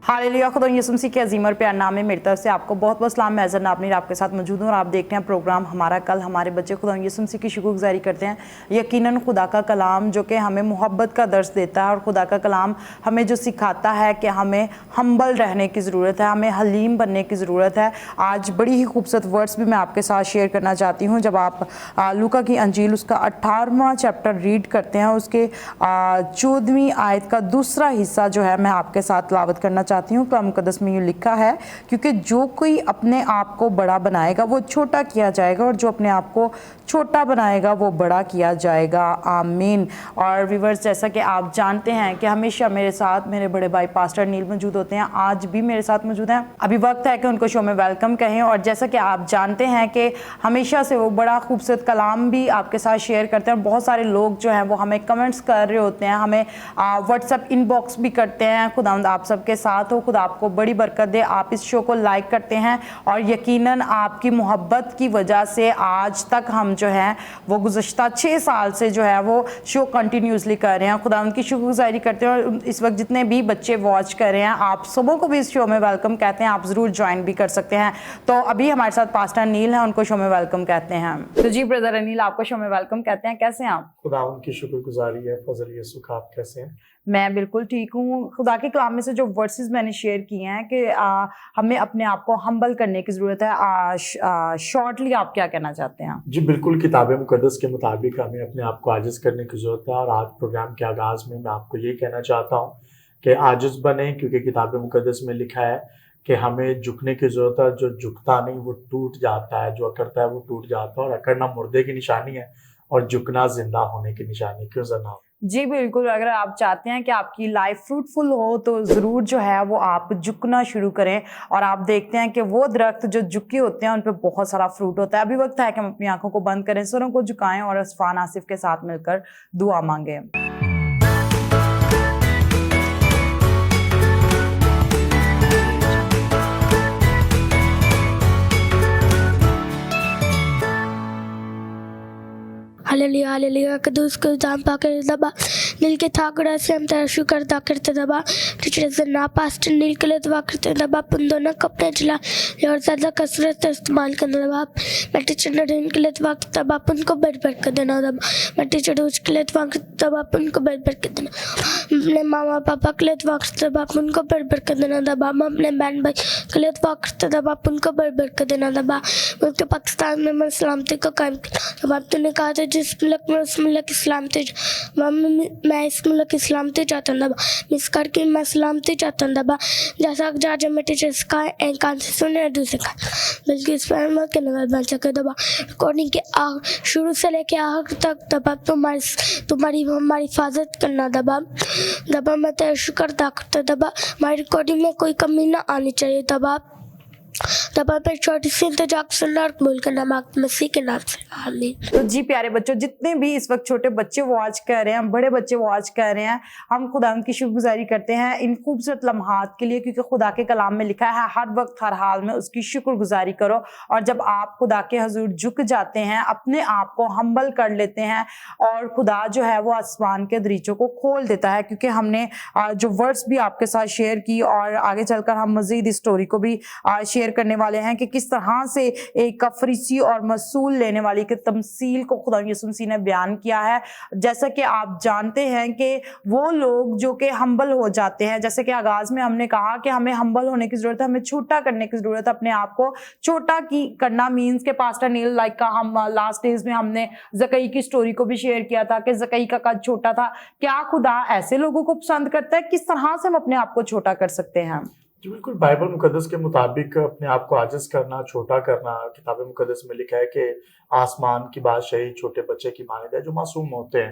Hallelujah. खुदा यीशु मसीह के अजीम और प्यार नाम में मेरी तरफ से आपको बहुत बहुत सलाम। मैं ज़रना अपनी आपके साथ मौजूद हूँ और आप देखते हैं प्रोग्राम हमारा कल। हमारे बच्चे खुदा यीशु मसीह की शुक्रगुजारी करते हैं। यकीनन खुदा का कलाम जो कि हमें मोहब्बत का दर्स देता है और खुदा का कलाम हमें जो सिखाता है कि हमें हम्बल रहने की ज़रूरत है, हमें हलीम बनने की ज़रूरत है। आज बड़ी ही खूबसूरत वर्ड्स भी मैं आपके साथ शेयर करना चाहती हूँ। जब आप लूका की अंजील उसका 18वां चैप्टर रीड करते हैं, उसके 14वीं आयत का दूसरा हिस्सा जो है मैं आपके साथ तिलावत करना चाहती हूँ। कलाम मुकद्दस में यूँ लिखा है, क्योंकि जो कोई अपने आप को बड़ा बनाएगा वो छोटा किया जाएगा, और जो अपने आप को छोटा बनाएगा वो बड़ा किया जाएगा। आमीन। और व्यूअर्स, जैसा कि आप जानते हैं कि हमेशा मेरे साथ मेरे बड़े भाई पास्टर नील मौजूद होते हैं, आज भी मेरे साथ मौजूद हैं। अभी वक्त है कि उनको शो में वेलकम कहें। और जैसा कि आप जानते हैं कि हमेशा से वो बड़ा खूबसूरत कलाम भी आपके साथ शेयर करते हैं। बहुत सारे लोग जो हैं वो हमें कमेंट्स कर रहे होते हैं, हमें व्हाट्सएप इनबॉक्स भी करते हैं। खुदावंद आप सबके साथ हो, खुदा आपको बड़ी बरकत दे। आप इस शो को लाइक करते हैं और यकीनन आपकी मोहब्बत की वजह से आज तक हम जो है वो गुज़श्ता 6 साल से जो है वो शो कंटिन्यूसली कर रहे हैं। खुदा उनकी शुक्रगुजारी करते हैं। और इस वक्त जितने भी बच्चे वॉच कर रहे हैं, आप सबों को भी इस शो में वेलकम कहते हैं। आप ज़रूर ज्वाइन भी कर सकते हैं। तो अभी हमारे साथ पास्टर अनिल हैं, उनको शो में वेलकम कहते हैं। तो जी ब्रदर अनिल, आपको शो में वेलकम कहते हैं। कैसे हैं आप? खुदा उनकी शुक्रगुजारी है, फजल ये सुख। आप कैसे हैं? मैं बिल्कुल ठीक हूँ। खुदा के कलाम में से जो वर्सेस मैंने शेयर किए हैं कि हमें अपने आप को हम्बल करने की ज़रूरत है, शॉर्टली आप क्या कहना चाहते हैं? जी बिल्कुल, किताब मुकद्दस के मुताबिक हमें अपने आप को आजिज़ करने की ज़रूरत है। और आज प्रोग्राम के आगाज़ में मैं आपको ये कहना चाहता हूँ कि आजिज़ बने, क्योंकि किताब मुकद्दस में लिखा है कि हमें झुकने की ज़रूरत है। जो झुकता नहीं वो टूट जाता है, जो अकड़ता है वो टूट जाता है। और अकड़ना मुर्दे की निशानी है और झुकना जिंदा होने की निशानी। क्यों जना? जी बिल्कुल। अगर आप चाहते हैं कि आपकी लाइफ फ्रूटफुल हो तो ज़रूर जो है वो आप झुकना शुरू करें। और आप देखते हैं कि वो दरख्त जो झुके होते हैं उन पे बहुत सारा फ्रूट होता है। अभी वक्त है कि हम अपनी आंखों को बंद करें, सरों को झुकाएं और असफान आसिफ के साथ मिलकर दुआ मांगें। हालेलुया हालेलुया कदूस को दाम पाकर दबा नील के थाकड़ा से हम तेरा शुक्र अदा करते दबा टीचर से ना पास्टर नील के लिए दुआ करते दबा उन दोनों कपड़े चला और ज़्यादा कसरत इस्तेमाल करना दबा। मैं टीचर नडीन के लिए दुआ करते दबा उनको बेड कर देना दबा। मैं टीचर डोज के लिए दुआ करते दबा उनको बेड कर देना। अपने मामा पापा के लिए दुआ करते दबा उनको बेड कर देना दबा। मैं अपने बहन भाई के लिए दुआ करते दबा उनको बेड कर देना दबा। उनके पाकिस्तान में मैं सलामती को कायम दबा। तूने कहा था जिस मुल्क में उस मुल्क की सलामती, मैं इस मुल्क की सलामती चाहता हूँ दबा। मिस करके मैं सलामती चाहता हूँ दबा। जैसा जा मैं टीचर्स का एक कान से सुने दूसरे का बल्कि इस पर मैं कहने बन सके दबा। रिकॉर्डिंग के शुरू से लेके आखिर तक दबा तुम्हारी हमारी हिफाजत करना दबा। मैं तेरा शुक्र अदा करता दबा। हमारी रिकॉर्डिंग में कोई कमी ना आनी चाहिए दबा। पर छोटी सी इंतजाक सुनना बोल कर नमाक मसीह के नाम से आमीन। तो जी प्यारे बच्चों, जितने भी इस वक्त छोटे बच्चे वॉच कर रहे हैं, बड़े बच्चे वॉच कर रहे हैं, हम खुदा उनकी शुक्रगुजारी करते हैं इन खूबसूरत लम्हात के लिए, क्योंकि खुदा के कलाम में लिखा है हर वक्त हर हाल में उसकी शुक्रगुजारी करो। और जब आप खुदा के हजूर झुक जाते हैं, अपने आप को हम्बल कर लेते हैं, और खुदा जो है वो आसमान के दरीचों को खोल देता है। क्योंकि हमने जो वर्ड्स भी आपके साथ शेयर की और आगे चलकर हम मजीद इस स्टोरी को भी शेयर करने वाले हैं कि किस तरह से एक फरीसी और मसूल लेने वाली की तमसील को खुदा यीशु मसीह ने बयान किया है। जैसा कि आप जानते हैं कि वो लोग जो कि हम्बल हो जाते हैं, जैसे कि आगाज में हमने कहा कि हमें हम्बल होने की जरूरत है, हमें छोटा करने की जरूरत है। अपने आप को छोटा की करना मीन्स के पास्टर नील लाइक का हम लास्ट डेज में हमने जकई की स्टोरी को भी शेयर किया था कि जकई का कद छोटा था। क्या खुदा ऐसे लोगों को पसंद करता है? किस तरह से हम अपने आप को छोटा कर सकते हैं? जी बिल्कुल, बाइबल मुकद्दस के मुताबिक अपने आप को आजिज़ करना, छोटा करना, किताब मुकद्दस में लिखा है कि आसमान की बादशाही छोटे बच्चे की मानद है जो मासूम होते हैं।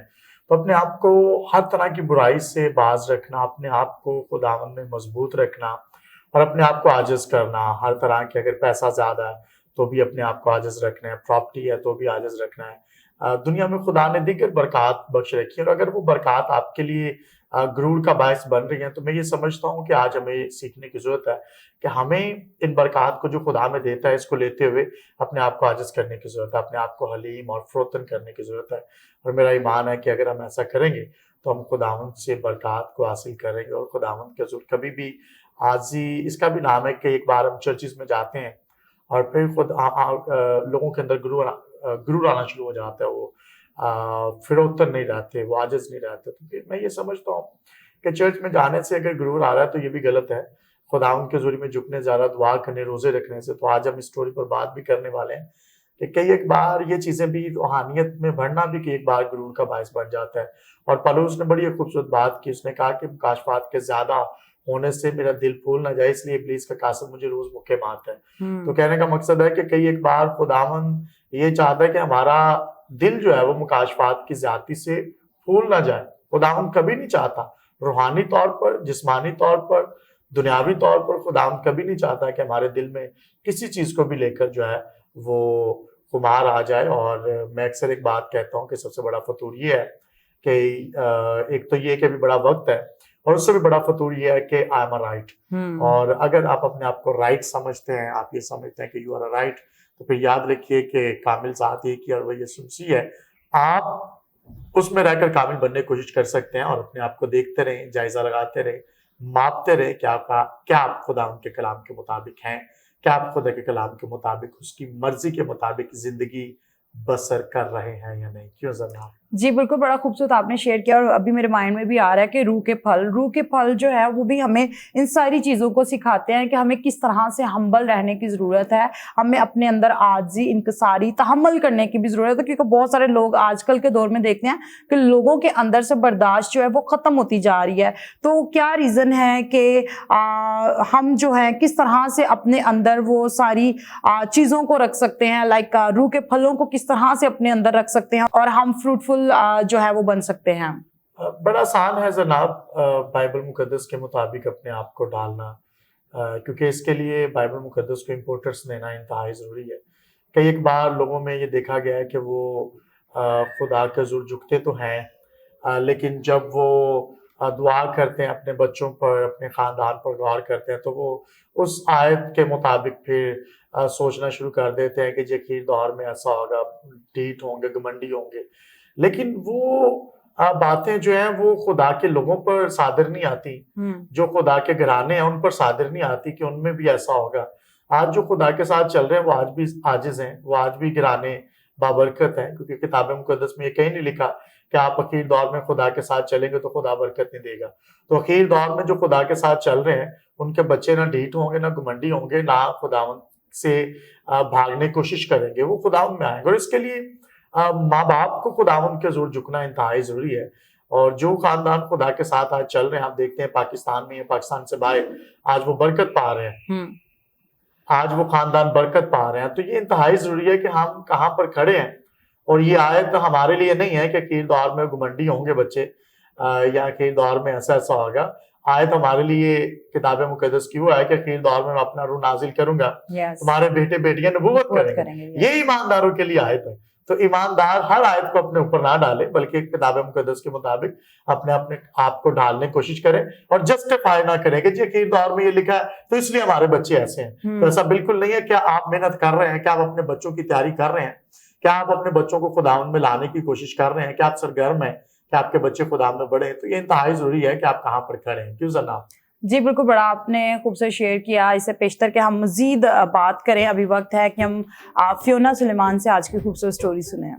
तो अपने आप को हर तरह की बुराई से बाज रखना, अपने आप को खुदावन में मजबूत रखना और अपने आप को आजिज़ करना। हर तरह के, अगर पैसा ज़्यादा है तो भी अपने आप को आजिज़ रखना है, प्रॉपर्टी है तो भी आजिज़ रखना है। दुनिया में खुदा ने दीगर बरक़ात बख्श रखी है, और अगर वो बरक़ात आपके लिए गुरूर का बायस बन रही हैं, तो मैं ये समझता हूँ कि आज हमें सीखने की ज़रूरत है कि हमें इन बरक़ात को जो खुदा हमें देता है, इसको लेते हुए अपने आप को आजिज़ करने की ज़रूरत है, अपने आप को हलीम और फ़रोतन करने की ज़रूरत है। और मेरा ईमान है कि अगर हम ऐसा करेंगे तो हम खुदावंद से बरक़ात को हासिल करेंगे और खुदावंद के हुज़ूर कभी भी आजी, इसका भी नाम है कि एक बार हम चर्चिज़ में जाते हैं और फिर लोगों के अंदर गुरूर आना शुरू हो जाता है, वो फिरौतर नहीं रहते, वो आजिज़ नहीं रहते। तो फिर मैं ये समझता हूँ कि चर्च में जाने से अगर गुरूर आ रहा है तो ये भी गलत है। खुदावंद के हुज़ूर में झुकने, ज़्यादा दुआ करने, रोज़े रखने से, तो आज हम इस स्टोरी पर बात भी करने वाले हैं कि कई एक बार ये चीज़ें भी, रूहानियत में बढ़ना भी कई एक बार गुरूर का बायस बन जाता है। और पौलुस ने बड़ी खूबसूरत बात की, उसने कहा कि मुकाशफात के ज़्यादा होने से मेरा दिल फूल ना जाए, इसलिए इब्लीस का कासद मुझे रोज़ मुक्के मारता है। तो कहने का मकसद है कि कई एक बार खुदावंद ये चाहता है कि हमारा दिल जो है वो मुकाशफात की ज़्यादती से फूल ना जाए। खुदावंद कभी नहीं चाहता, रूहानी तौर पर, जिस्मानी तौर पर, दुनियावी तौर पर खुदावंद कभी नहीं चाहता कि हमारे दिल में किसी चीज़ को भी लेकर जो है वो खुमार आ जाए। और मैं अक्सर एक बात कहता हूँ कि सबसे बड़ा फतूर ये है कि एक तो ये कि अभी बड़ा वक्त है, और उससे भी बड़ा फतूर ये है कि आई एम राइट। और अगर आप अपने आप को राइट समझते हैं, आप ये समझते हैं कि यू आर राइट, तो फिर याद रखिए कि कामिल ज़ात एक ही और वह यीशु मसीह है। आप उसमें रहकर कामिल बनने की कोशिश कर सकते हैं और अपने आप को देखते रहें, जायजा लगाते रहें, मापते रहें क्या आप खुदा उनके कलाम के मुताबिक हैं, क्या आप खुदा के कलाम के मुताबिक, उसकी मर्जी के मुताबिक जिंदगी बसर कर रहे हैं या नहीं। क्यों जनाब? जी बिल्कुल, बड़ा खूबसूरत आपने शेयर किया। और अभी मेरे माइंड में भी आ रहा है कि रूह के फल जो है वो भी हमें इन सारी चीज़ों को सिखाते हैं कि हमें किस तरह से हम्बल रहने की ज़रूरत है, हमें अपने अंदर आजी, इनकसारी, तहम्मुल करने की भी ज़रूरत है। क्योंकि बहुत सारे लोग आजकल के दौर में देखते हैं कि लोगों के अंदर से बर्दाश्त जो है वो ख़त्म होती जा रही है। तो क्या रीज़न है कि हम जो है किस तरह से अपने अंदर वो सारी चीज़ों को रख सकते हैं, लाइक रूह के फलों को किस तरह से अपने अंदर रख सकते हैं और हम फ्रूटफुल जो है वो बन सकते हैं? बड़ा आसान है जनाब, बाइबल मुकद्दस के मुताबिक अपने आप को डालना, क्योंकि इसके लिए बाइबल मुकद्दस को इम्पोर्टेंस देना इंतहाई ज़रूरी है। कई एक बार लोगों में ये देखा गया है कि वो खुदा के हुज़ूर झुकते तो हैं, लेकिन जब वो दुआ करते हैं अपने बच्चों पर, अपने ख़ानदान पर गौर करते हैं, तो वो उस आयत के मुताबिक फिर सोचना शुरू कर देते हैं कि जे अखीर दौर में ऐसा होगा, ढीठ होंगे, घमंडी होंगे। लेकिन वो बातें जो हैं वो खुदा के लोगों पर सादर नहीं आती, जो खुदा के घराने हैं उन पर सादर नहीं आती कि उनमें भी ऐसा होगा। आज जो खुदा के साथ चल रहे हैं वो आज भी आजिज़ हैं, वो आज भी घराने बाबरकत हैं, क्योंकि किताब मुकद्दस में ये कहीं नहीं लिखा कि आप अखीर दौर में खुदा के साथ चलेंगे तो खुदा बरकत नहीं देगा। तो अखीर दौर में जो खुदा के साथ चल रहे हैं उनके बच्चे ना ढीठ होंगे, ना घमंडी होंगे, ना खुदावंद से भागने की कोशिश करेंगे, वो खुदावंद में आएंगे। और इसके लिए माँ बाप को खुदावंद के हुज़ूर झुकना इंतहाई ज़रूरी है। और जो खानदान खुदा के साथ आज चल रहे हैं, आप देखते हैं पाकिस्तान में, पाकिस्तान से बाहर आज वो बरकत पा रहे हैं, आज वो खानदान बरकत पा रहे हैं। तो ये इंतहाई ज़रूरी है कि हम कहाँ पर खड़े हैं। और ये आयत हमारे लिए नहीं है कि अखीर दौर में घमंडी होंगे बच्चे या अखीर दौर में ऐसा ऐसा होगा। आयत हमारे लिए किताब मुकद्दस की हुआ है कि अखीर दौर में मैं अपना रूह नाजिल करूंगा, तुम्हारे बेटे बेटियां नबूवत करेंगे। ये ईमानदारों के लिए आयत है। तो ईमानदार हर आयत को अपने ऊपर ना डाले, बल्कि किताब मुकद्दस के मुताबिक अपने आप को ढालने की कोशिश करें और जस्टिफाई ना करें कि जी अखीर दौर में ये लिखा है तो इसलिए हमारे बच्चे ऐसे हैं। तो ऐसा बिल्कुल नहीं है। क्या आप मेहनत कर रहे हैं? क्या आप अपने बच्चों की तैयारी कर रहे हैं? क्या आप अपने बच्चों को खुदावंद में लाने की कोशिश कर रहे हैं? क्या आप सरगर्म हैं कि आपके बच्चे खुदावंद में बढ़े? तो ये इंतहाई जरूरी है कि आप कहाँ पर खड़े हैं। क्यों जनाब? जी बिल्कुल, बड़ा आपने खूबसूरत शेयर किया। इससे पेशतर के हम मजीद बात करें, अभी वक्त है कि हम फियोना सुलेमान से आज की खूबसूरत स्टोरी सुने।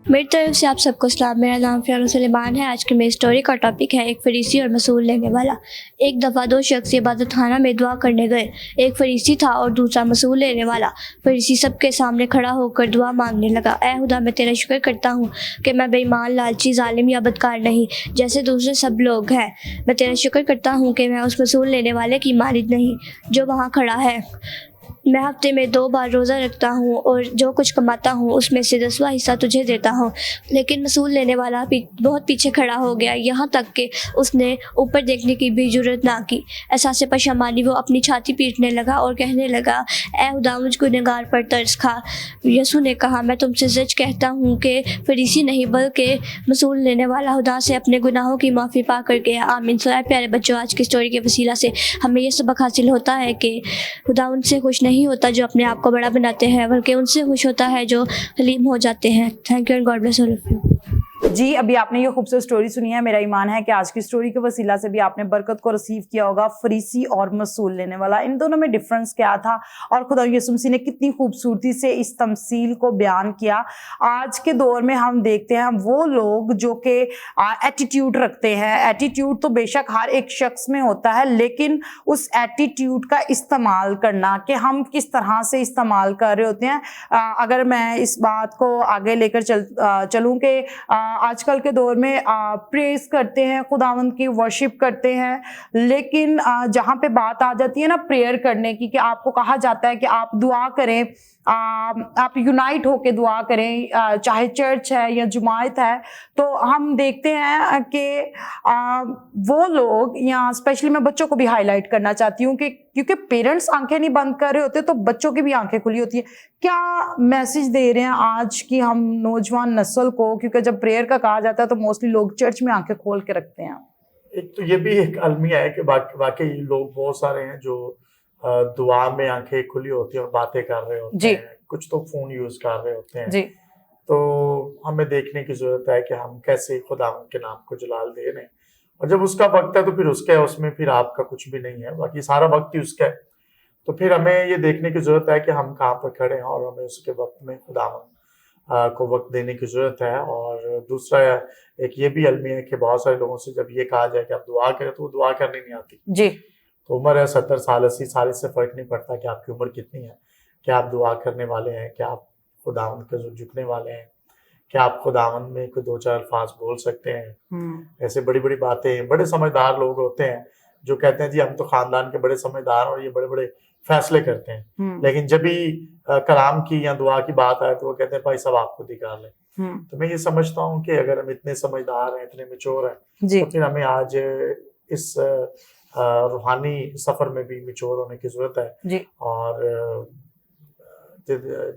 मेरी तरफ से आप सबको सलाम। मेरा नाम फियोना सुलेमान है। आज की मेरी स्टोरी का टॉपिक है एक फरीसी और मसूल लेने वाला। एक दफ़ा दो शख्स इबादत खाना में दुआ करने गए। एक फरीसी था और दूसरा मसूल लेने वाला। फरीसी सबके सामने खड़ा होकर दुआ मांगने लगा, ऐ खुदा, मैं तेरा शुक्र करता हूँ कि मैं बेईमान, लालची, जालिम या बदकार नहीं जैसे दूसरे सब लोग हैं। मैं तेरा शुक्र करता हूँ कि मैं उस मसूल लेने वाले की मालिक नहीं जो वहाँ खड़ा है। मैं हफ्ते में 2 बार रोज़ा रखता हूँ और जो कुछ कमाता हूँ उसमें से 10वां हिस्सा तुझे देता हूँ। लेकिन मसूल लेने वाला बहुत पीछे खड़ा हो गया, यहाँ तक कि उसने ऊपर देखने की भी जुर्रत ना की। एहसास पशेमानी वो अपनी छाती पीटने लगा और कहने लगा, ए खुदा मुझ गुनहगार पर तरस खा। यसू ने कहा, मैं तुमसे सच कहता हूँ कि फरीसी नहीं बल्कि मसूल लेने वाला खुदा से अपने गुनाहों की माफ़ी पा कर गया। आमीन। सो प्यारे बच्चों, आज की स्टोरी के वसीला से हमें ये सबक हासिल होता है कि खुदा उनसे खुश नहीं होता जो अपने आप को बड़ा बनाते हैं, बल्कि उनसे खुश होता है जो हलीम हो जाते हैं। Thank you and god bless all of you. जी, अभी आपने ये खूबसूरत स्टोरी सुनी है। मेरा ईमान है कि आज की स्टोरी के वसीला से भी आपने बरकत को रिसीव किया होगा। फरीसी और मसूल लेने वाला, इन दोनों में डिफरेंस क्या था और खुदा यीशु मसीह ने कितनी खूबसूरती से इस तमसील को बयान किया। आज के दौर में हम देखते हैं वो लोग जो कि एटीट्यूड रखते हैं। एटीट्यूड तो बेशक हर एक शख्स में होता है, लेकिन उस एटीट्यूड का इस्तेमाल करना कि हम किस तरह से इस्तेमाल कर रहे होते हैं। अगर मैं इस बात को आगे लेकर चलूँ कि आजकल के दौर में प्रेज करते हैं, खुदावंद की वर्शिप करते हैं, लेकिन जहाँ पे बात आ जाती है ना प्रेयर करने की, कि आपको कहा जाता है कि आप दुआ करें, आप यूनाइट होके दुआ करें, चाहे चर्च है या जुमात है, तो हम देखते हैं कि वो लोग, या स्पेशली मैं बच्चों को भी हाईलाइट करना चाहती हूँ कि क्योंकि पेरेंट्स आंखें नहीं बंद कर रहे होते तो बच्चों की भी आंखें खुली होती है। क्या मैसेज दे रहे हैं आज की हम नौजवान नस्ल को, क्योंकि जब प्रेयर का कहा जाता है तो मोस्टली लोग चर्च में आंखें खोल के रखते हैं। एक तो ये भी एक अलमिया है कि वाकई लोग बहुत सारे हैं जो दुआ में आंखें खुली होती हैं और बातें कर रहे होते हैं, कुछ तो फोन यूज कर रहे होते हैं। जी। तो हमें देखने की जरूरत है कि हम कैसे खुदा के नाम को जलाल दे रहे हैं, और जब उसका वक्त है तो फिर उसमें फिर आपका कुछ भी नहीं है, बाकी सारा वक्त ही उसका है। तो फिर हमें ये देखने की जरूरत है कि हम कहाँ पर खड़े हैं और हमें उसके वक्त में खुदा को वक्त देने की जरूरत है। और दूसरा एक ये भी अलमी है कि बहुत सारे लोगों से जब ये कहा जाए कि आप दुआ करें तो वो दुआ करनी नहीं आती। जी। तो उम्र है 70 साल 80 साल, इससे फर्क नहीं पड़ता कि आपकी उम्र कितनी है, क्या आप दुआ करने वाले हैं, क्या आप खुदावंद के झुकने वाले हैं, क्या आप खुदावंद में कोई 2-4 अल्फाज बोल सकते हैं। ऐसे बड़ी बड़ी बातें, बड़े समझदार लोग होते हैं जो कहते हैं जी हम तो खानदान के बड़े समझदार और ये बड़े बड़े फैसले करते हैं, लेकिन जब भी कलाम की या दुआ की बात आए तो वो कहते हैं भाई सब आप खुद ही कर लें। तो मैं ये समझता हूँ कि अगर हम इतने समझदार हैं, इतने मैच्योर हैं, तो फिर हमें आज इस रूहानी सफर में भी मैच्योर होने की जरूरत है। जी। और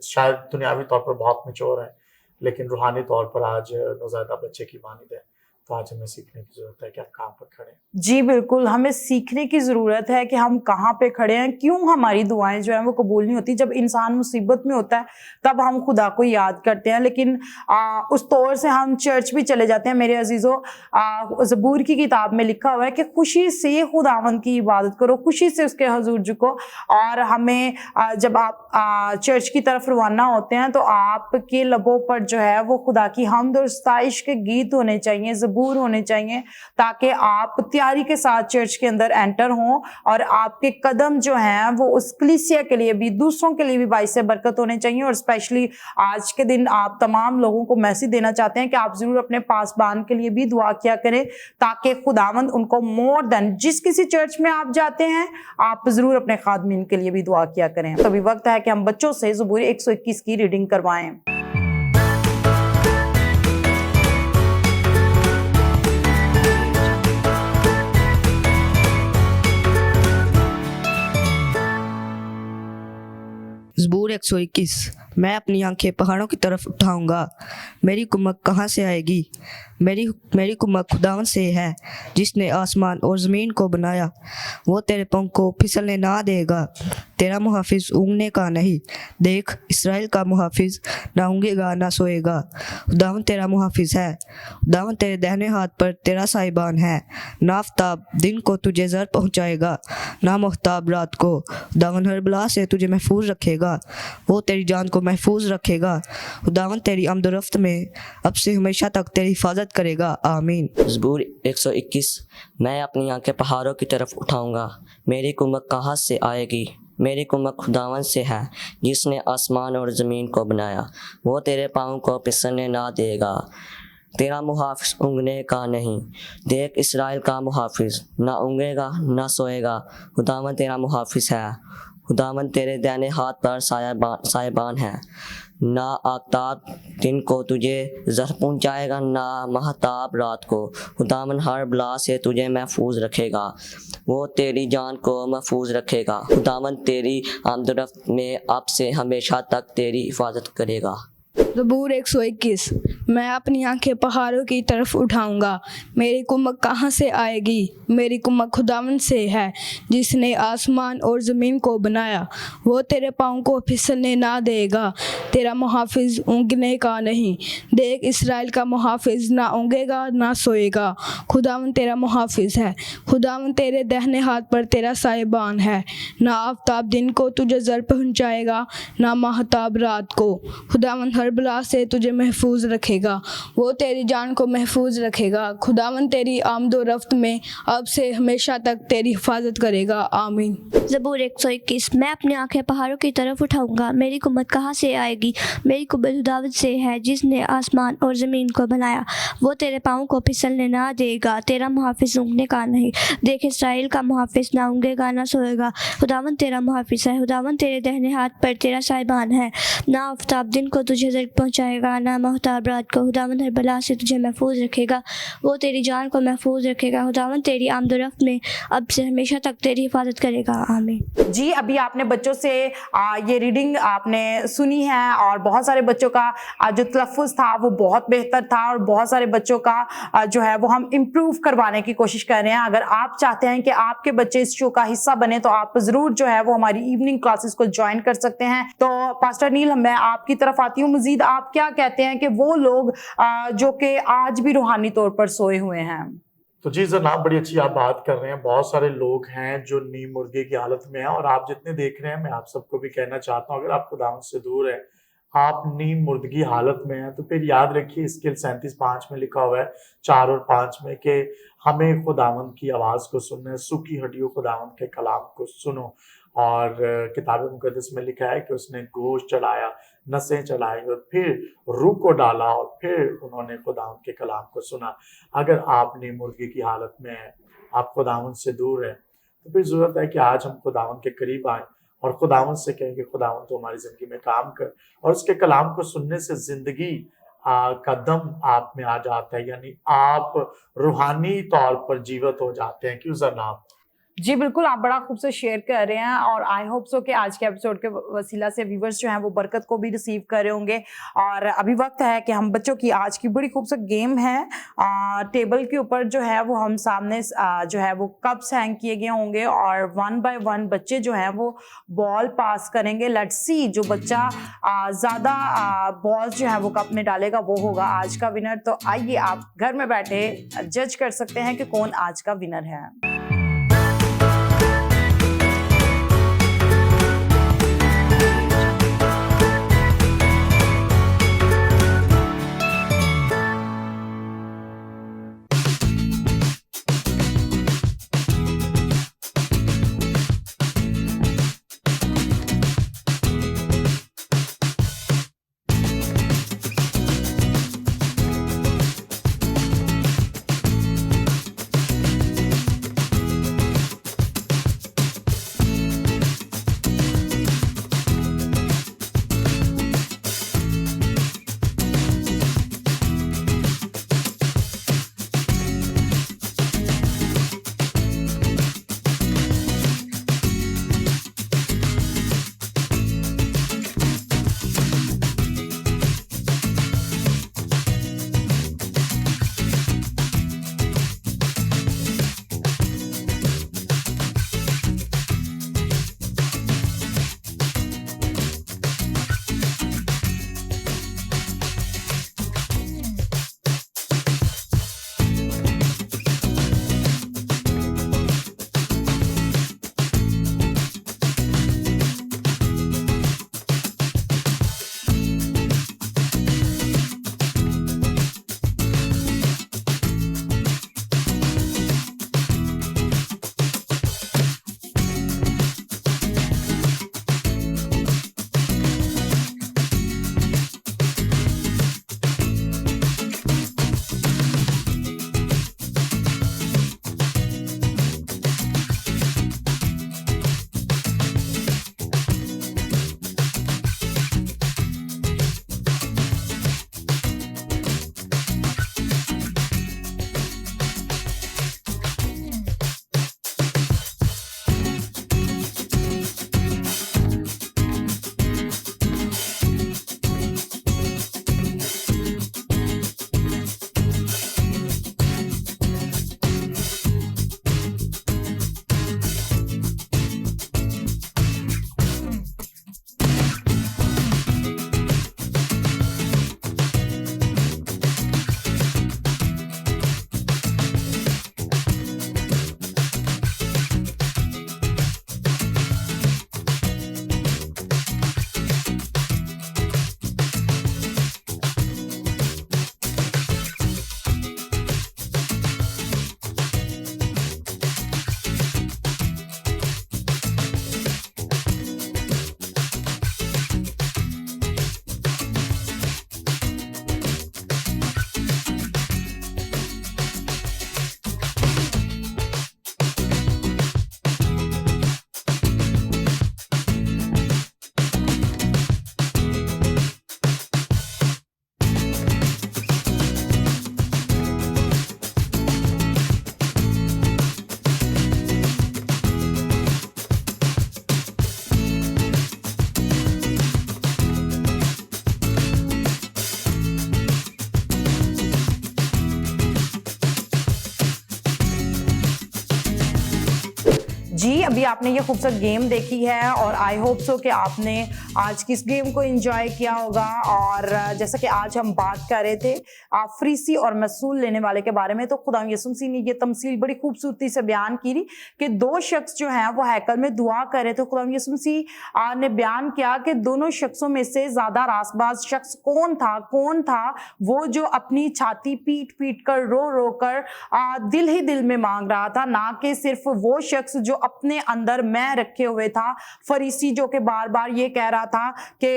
शायद दुनियावी तौर पर बहुत मैच्योर है, लेकिन रूहानी तौर पर आज नौज़ायदा बच्चे की मानिद है। तो आज हमें सीखने की जरूरत है कि हम कहाँ पर खड़े हैं। जी बिल्कुल, हमें सीखने की ज़रूरत है कि हम कहाँ पे खड़े हैं, क्यों हमारी दुआएं जो हैं वो कबूल नहीं होती। जब इंसान मुसीबत में होता है तब हम खुदा को याद करते हैं, लेकिन उस तौर से हम चर्च भी चले जाते हैं। मेरे अजीज़ों, ज़बूर की किताब में लिखा हुआ है कि खुशी से खुदावंद की इबादत करो, खुशी से उसके हजूर झुको। और हमें जब आप चर्च की तरफ रवाना होते हैं तो आपके लबों पर जो है वो खुदा की हमद और सताइश के गीत होने चाहिए, ज़बूर होने चाहिए, ताकि आप तैयारी के साथ चर्च के अंदर एंटर हों और आपके कदम जो हैं वो उस कलीसिया के लिए भी, दूसरों के लिए भी बाइस से बरकत होने चाहिए। और स्पेशली आज के दिन आप तमाम लोगों को मैसेज देना चाहते हैं कि आप जरूर अपने पासबान के लिए भी दुआ किया करें, ताकि खुदावंद उनको मोर देन जिस किसी चर्च में आप जाते हैं आप जरूर अपने खादमीन के लिए भी दुआ किया करें। तो अभी वक्त है कि हम बच्चों से ज़बूर 121 की रीडिंग करवाएं। ज़बूर 121। मैं अपनी आंखें पहाड़ों की तरफ उठाऊंगा, मेरी कुम्मत कहाँ से आएगी। मेरी कुम्मत खुदावंद से है जिसने आसमान और ज़मीन को बनाया। वो तेरे पंख को फिसलने ना देगा, तेरा मुहाफिज ऊँघने का नहीं। देख, इसराइल का मुहाफिज ना ऊँघेगा ना सोएगा। खुदावंद तेरा मुहाफिज है, खुदावंद तेरे दाहिने हाथ पर तेरा साहिबान है। ना आफ्ताब दिन को तुझे ज़र पहुँचाएगा, ना महताब रात को। खुदावंद हर बला से तुझे महफूज रखेगा, वो तेरी जान को महफूज रखेगा। खुदावंद तेरी आमदोरफ्त में अब से हमेशा तक तेरी हिफाजत करेगा। आमीन। ज़बूर 121। मैं अपनी आंखें पहाड़ों की तरफ उठाऊंगा, मेरी कुम्मत कहाँ से आएगी। मेरी कुम्मत खुदावंद से है जिसने आसमान और ज़मीन को बनाया। वो तेरे पाँव को फिसलने ना देगा, तेरा मुहाफिज ऊँघने का नहीं। देख, इसराइल का मुहाफिज ना ऊँघेगा ना सोएगा। खुदावंद तेरा मुहाफिज है, खुदावन तेरे दाहिने हाथ पर साहिबान है। ना आफताब दिन को तुझे ज़र पहुँचाएगा, ना महताब रात को। खुदावन हर बला से तुझे महफूज रखेगा, वो तेरी जान को महफूज रखेगा। खुदावन तेरी आमदरफ्त में अब से हमेशा तक तेरी हिफाजत करेगा। ज़बूर 121। मैं अपनी आंखें पहाड़ों की तरफ उठाऊंगा, मेरी कुम्मत कहाँ से आएगी? मेरी कुम्मत खुदावंद से है जिसने आसमान और ज़मीन को बनाया। वो तेरे पाँव को फिसलने ना देगा, तेरा मुहाफिज ऊँघने का नहीं। देख, इसराइल का मुहाफिज ना ऊँघेगा ना सोएगा। खुदावंद तेरा मुहाफिज है, खुदावंद तेरे दाहिने हाथ पर तेरा साहिबान है। ना आफताब दिन को तुझे ज़र पहुँचाएगा, ना महताब रात को। खुदावंद हर बला से तुझे महफूज रखेगा, वो तेरी जान को महफूज रखेगा। खुदावंद तेरी आमदो रफ्त में अब से हमेशा तक तेरी हिफाजत करेगा। आमीन। ज़बूर 121। मैं अपनी आंखें पहाड़ों की तरफ उठाऊंगा, मेरी कुम्मत कहाँ से आएगी? मेरी कुम्मत खुदावंद से है जिसने आसमान और ज़मीन को बनाया। वो तेरे पाँव को फिसलने ना देगा, तेरा मुहाफिज ऊँघने का नहीं। देख, इसराइल का मुहाफिज ना ऊँघेगा ना सोएगा। खुदावंद तेरा मुहाफिज है, खुदावंद तेरे दाहिने हाथ पर तेरा साहिबान है। ना आफताब दिन को तुझे ज़र पहुँचाएगा, ना महताब रात को। खुदावंद हर बला से तुझे महफूज रखेगा, वो तेरी जान को महफूज रखेगा। खुदावंद तेरी आमदरफ्त में अब से हमेशा तक तेरी हिफाजत करेगा। आमीन। जी, अभी आपने बच्चों से ये रीडिंग आपने सुनी है और बहुत सारे बच्चों का जो तलफ़ुज़ था वो बहुत बेहतर था और बहुत सारे बच्चों का जो है वो हम इम्प्रूव करवाने की कोशिश कर रहे हैं। अगर आप चाहते हैं कि आपके बच्चे इस शो का हिस्सा बने तो आप ज़रूर जो है वो हमारी इवनिंग क्लासेस को ज्वाइन कर सकते हैं। तो पास्टर नील, मैं आपकी तरफ आती हूँ। मजीद आप क्या कहते हैं कि वो लोग जो कि आज भी रूहानी तौर पर सोए हुए हैं? तो जी जनाब, बड़ी अच्छी आप बात कर रहे हैं। बहुत सारे लोग हैं जो नीम मुर्गे की हालत में हैं और आप जितने देख रहे हैं, मैं आप सबको भी कहना चाहता हूँ, अगर आप खुदावंद से दूर है, आप नीम मुर्दगी हालत में हैं, तो फिर याद रखिए स्केल 37:5 में लिखा हुआ है 4 और 5 में कि हमें खुदावंद की आवाज़ को सुनना है। सूखी हड्डियों खुदावंद के कलाम को सुनो। और किताब मुकद्दस में लिखा है कि उसने गोश्त चढ़ाया, नसें चढ़ाई और फिर रूह को डाला और फिर उन्होंने खुदावंद के कलाम को सुना। अगर आप नीम मुर्गी की हालत में हैं, आप खुदावंद से दूर हैं, तो फिर ज़रूरत है कि आज हम खुदावंद के करीब आएँ और खुदावंद से कहें कि खुदावंद तो हमारी ज़िंदगी में काम कर। और उसके कलाम को सुनने से ज़िंदगी का दम आप में आ जाता है, यानी आप रूहानी तौर पर जीवित हो जाते हैं। क्यों जनाब? जी बिल्कुल, आप बड़ा खूबसूरत शेयर कर रहे हैं और आई होप सो कि आज के एपिसोड के वसीला से व्यूवर्स जो हैं वो बरकत को भी रिसीव कर रहे होंगे। और अभी वक्त है कि हम बच्चों की आज की बड़ी खूबसूरत गेम है। टेबल के ऊपर जो है वो हम सामने जो है वो कप्स हैंग किए गए होंगे और 1 बाय 1 बच्चे जो हैं वो बॉल पास करेंगे। लेट्स सी, जो बच्चा ज़्यादा बॉल्स जो है वो कप में डालेगा वो होगा आज का विनर। तो आइए आप घर में बैठे जज कर सकते हैं कि कौन आज का विनर है। अभी आपने ये खूबसूरत गेम देखी है और आई होप सो कि आपने आज की इस गेम को एंजॉय किया होगा। और जैसा कि आज हम बात कर रहे थे फरीसी और मसूल लेने वाले के बारे में, तो खुदा यसुम मसीह ने ये तमसील बड़ी खूबसूरती से बयान की कि दो शख्स जो हैं वो हैकल में दुआ कर रहे थे। खुदा यसुम मसीह ने बयान किया कि दोनों शख्सों में से ज्यादा रासबाज शख्स कौन था? वो जो अपनी छाती पीट पीट कर रो रो कर दिल ही दिल में मांग रहा था, ना कि सिर्फ वो शख्स जो अपने अंदर मैं रखे हुए था। फरीसी जो कि बार बार ये कह रहा था कि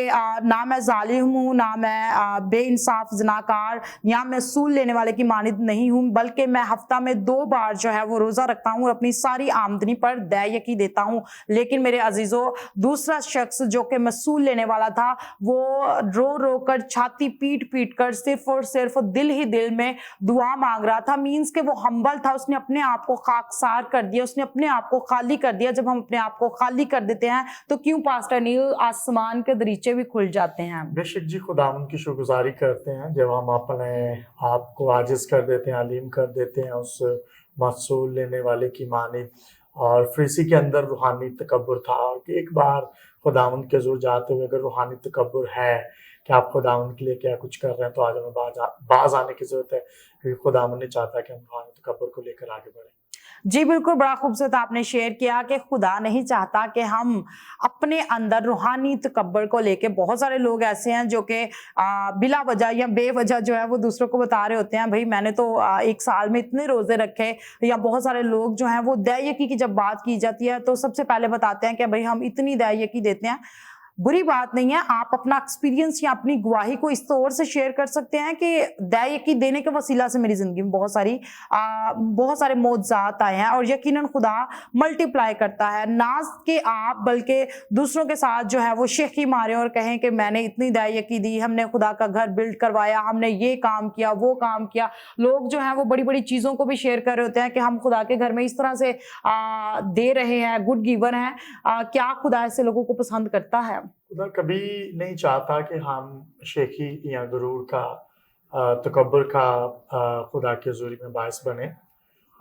ना मैं जालिम हूँ, ना मैं बेइंसाफ ज़नाकार या मैं सूल लेने वाले की मानिद नहीं हूँ, बल्कि मैं हफ्ता में 2 बार जो है वो रोज़ा रखता हूँ और अपनी सारी आमदनी पर दैयकी देता हूँ। लेकिन मेरे अजीज़ों, दूसरा शख्स जो कि मसूल लेने वाला था, वो रो रो कर छाती पीट पीट कर सिर्फ और सिर्फ दिल ही दिल में दुआ मांग रहा था। मीन्स कि वो हम्बल था, उसने अपने आप को खाकसार कर दिया, उसने अपने आप को खाली कर दिया। जब हम अपने आप को खाली कर देते हैं तो क्यों पास्टर नील आसमान के दरीचे भी खुल जाते हैं। बेशक जी, खुदावंद की शुक्रगुजारी करते हैं जब हम अपने आप को आजिज कर देते हैं, अलीम कर देते हैं उस मसूल लेने वाले की मानिद। और फरीसी के अंदर रूहानी तकब्बुर था कि एक बार खुदावंद के ज़ोर जाते हुए अगर रूहानी तकब्बुर है कि आप खुदावंद के लिए क्या कुछ कर रहे हैं, तो आज हमें बाज आने की ज़रूरत है, क्योंकि खुदावंद ने चाहता है कि हम रूहानी तकब्बुर को लेकर आगे बढ़ें। जी बिल्कुल, बड़ा खूबसूरत आपने शेयर किया कि खुदा नहीं चाहता कि हम अपने अंदर रूहानी तकब्बुर को लेके, बहुत सारे लोग ऐसे हैं जो कि बिला वजह या बेवजह जो है वो दूसरों को बता रहे होते हैं, भाई मैंने तो 1 साल में इतने रोजे रखे। या बहुत सारे लोग जो हैं वो दैयकी की जब बात की जाती है तो सबसे पहले बताते हैं कि भाई हम इतनी दैयकी देते हैं। बुरी बात नहीं है, आप अपना एक्सपीरियंस या अपनी गवाही को इस तौर से शेयर कर सकते हैं कि दैयकी देने के वसीला से मेरी जिंदगी में बहुत सारे मौजज़ात आए हैं और यकीनन खुदा मल्टीप्लाई करता है। ना कि आप बल्कि दूसरों के साथ जो है वो शेखी मारे और कहें कि मैंने इतनी दैयकी दी, हमने खुदा का घर बिल्ड करवाया, हमने ये काम किया, वो काम किया। लोग जो है वो बड़ी बड़ी चीज़ों को भी शेयर कर रहे होते हैं कि हम खुदा के घर में इस तरह से दे रहे हैं, गुड गिवर हैं। क्या खुदा ऐसे लोगों को पसंद करता है? खुदा कभी नहीं चाहता कि हम शेखी या गुरूर का तकब्बुर का खुदा के ज़ुरी में बायस बने।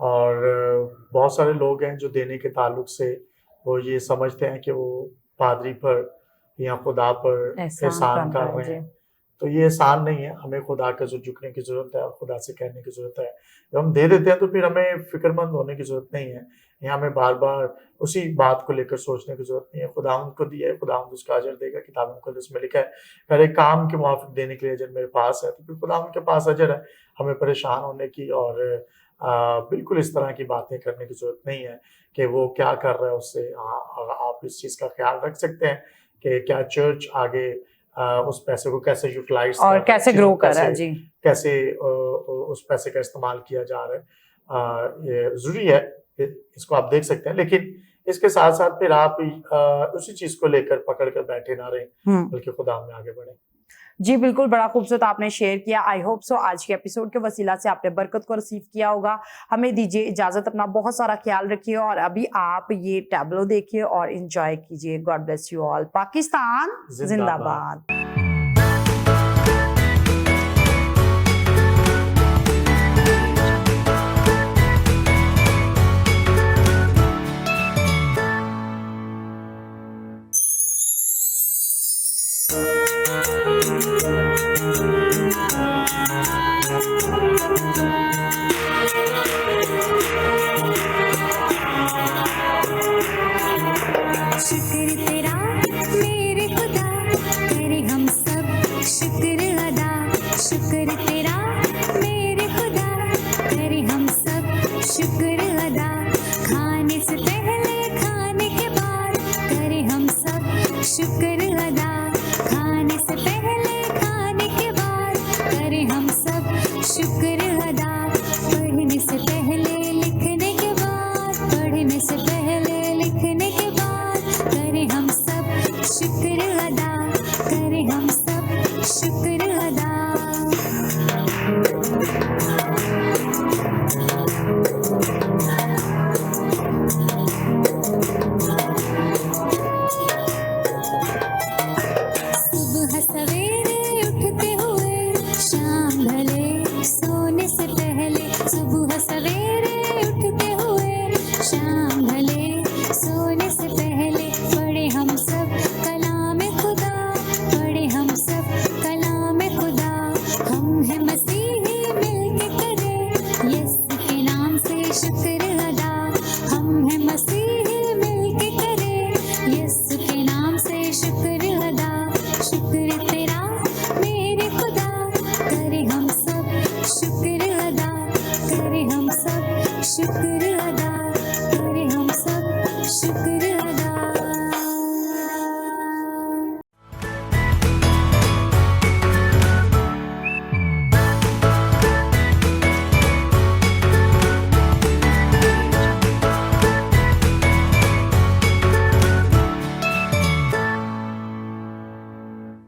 और बहुत सारे लोग हैं जो देने के ताल्लुक से वो ये समझते हैं कि वो पादरी पर या खुदा पर एहसान कर रहे हैं। तो ये एहसान नहीं है, हमें खुदा के ज़ुर झुकने की ज़रूरत है और खुदा से कहने की ज़रूरत है। जब हम दे देते हैं तो फिर हमें फ़िक्रमंद होने की ज़रूरत नहीं है, या हमें बार बार उसी बात को लेकर सोचने की ज़रूरत नहीं है। खुदावंद को दिया है, खुदावंद उसका अजर देगा। किताब मुक़द्दस में लिखा है, हर एक काम के मुआफ़िक देने के लिए अजर मेरे पास है। तो फिर खुदावंद के पास अजर है, हमें परेशान होने की और बिल्कुल इस तरह की बातें करने की ज़रूरत नहीं है कि वो क्या कर रहा है उससे। आप इस चीज़ का ख्याल रख सकते हैं कि क्या चर्च आगे उस पैसे को कैसे यूटिलाइज और कैसे ग्रो कर रहा है, जी कैसे उस पैसे का इस्तेमाल किया जा रहा है। ये ज़रूरी है, इसको आप देख सकते हैं, लेकिन इसके साथ साथ फिर आप उसी चीज़ को लेकर पकड़ कर बैठे ना रहें, बल्कि खुदा में आगे बढ़ें। जी बिल्कुल, बड़ा खूबसूरत आपने शेयर किया। आई होप सो आज के एपिसोड के वसीला से आपने बरकत को रिसीव किया होगा। हमें दीजिए इजाजत, अपना बहुत सारा ख्याल रखिए और अभी आप ये टैबलो देखिए और एंजॉय कीजिए। God bless you all. Pakistan जिंदाबाद।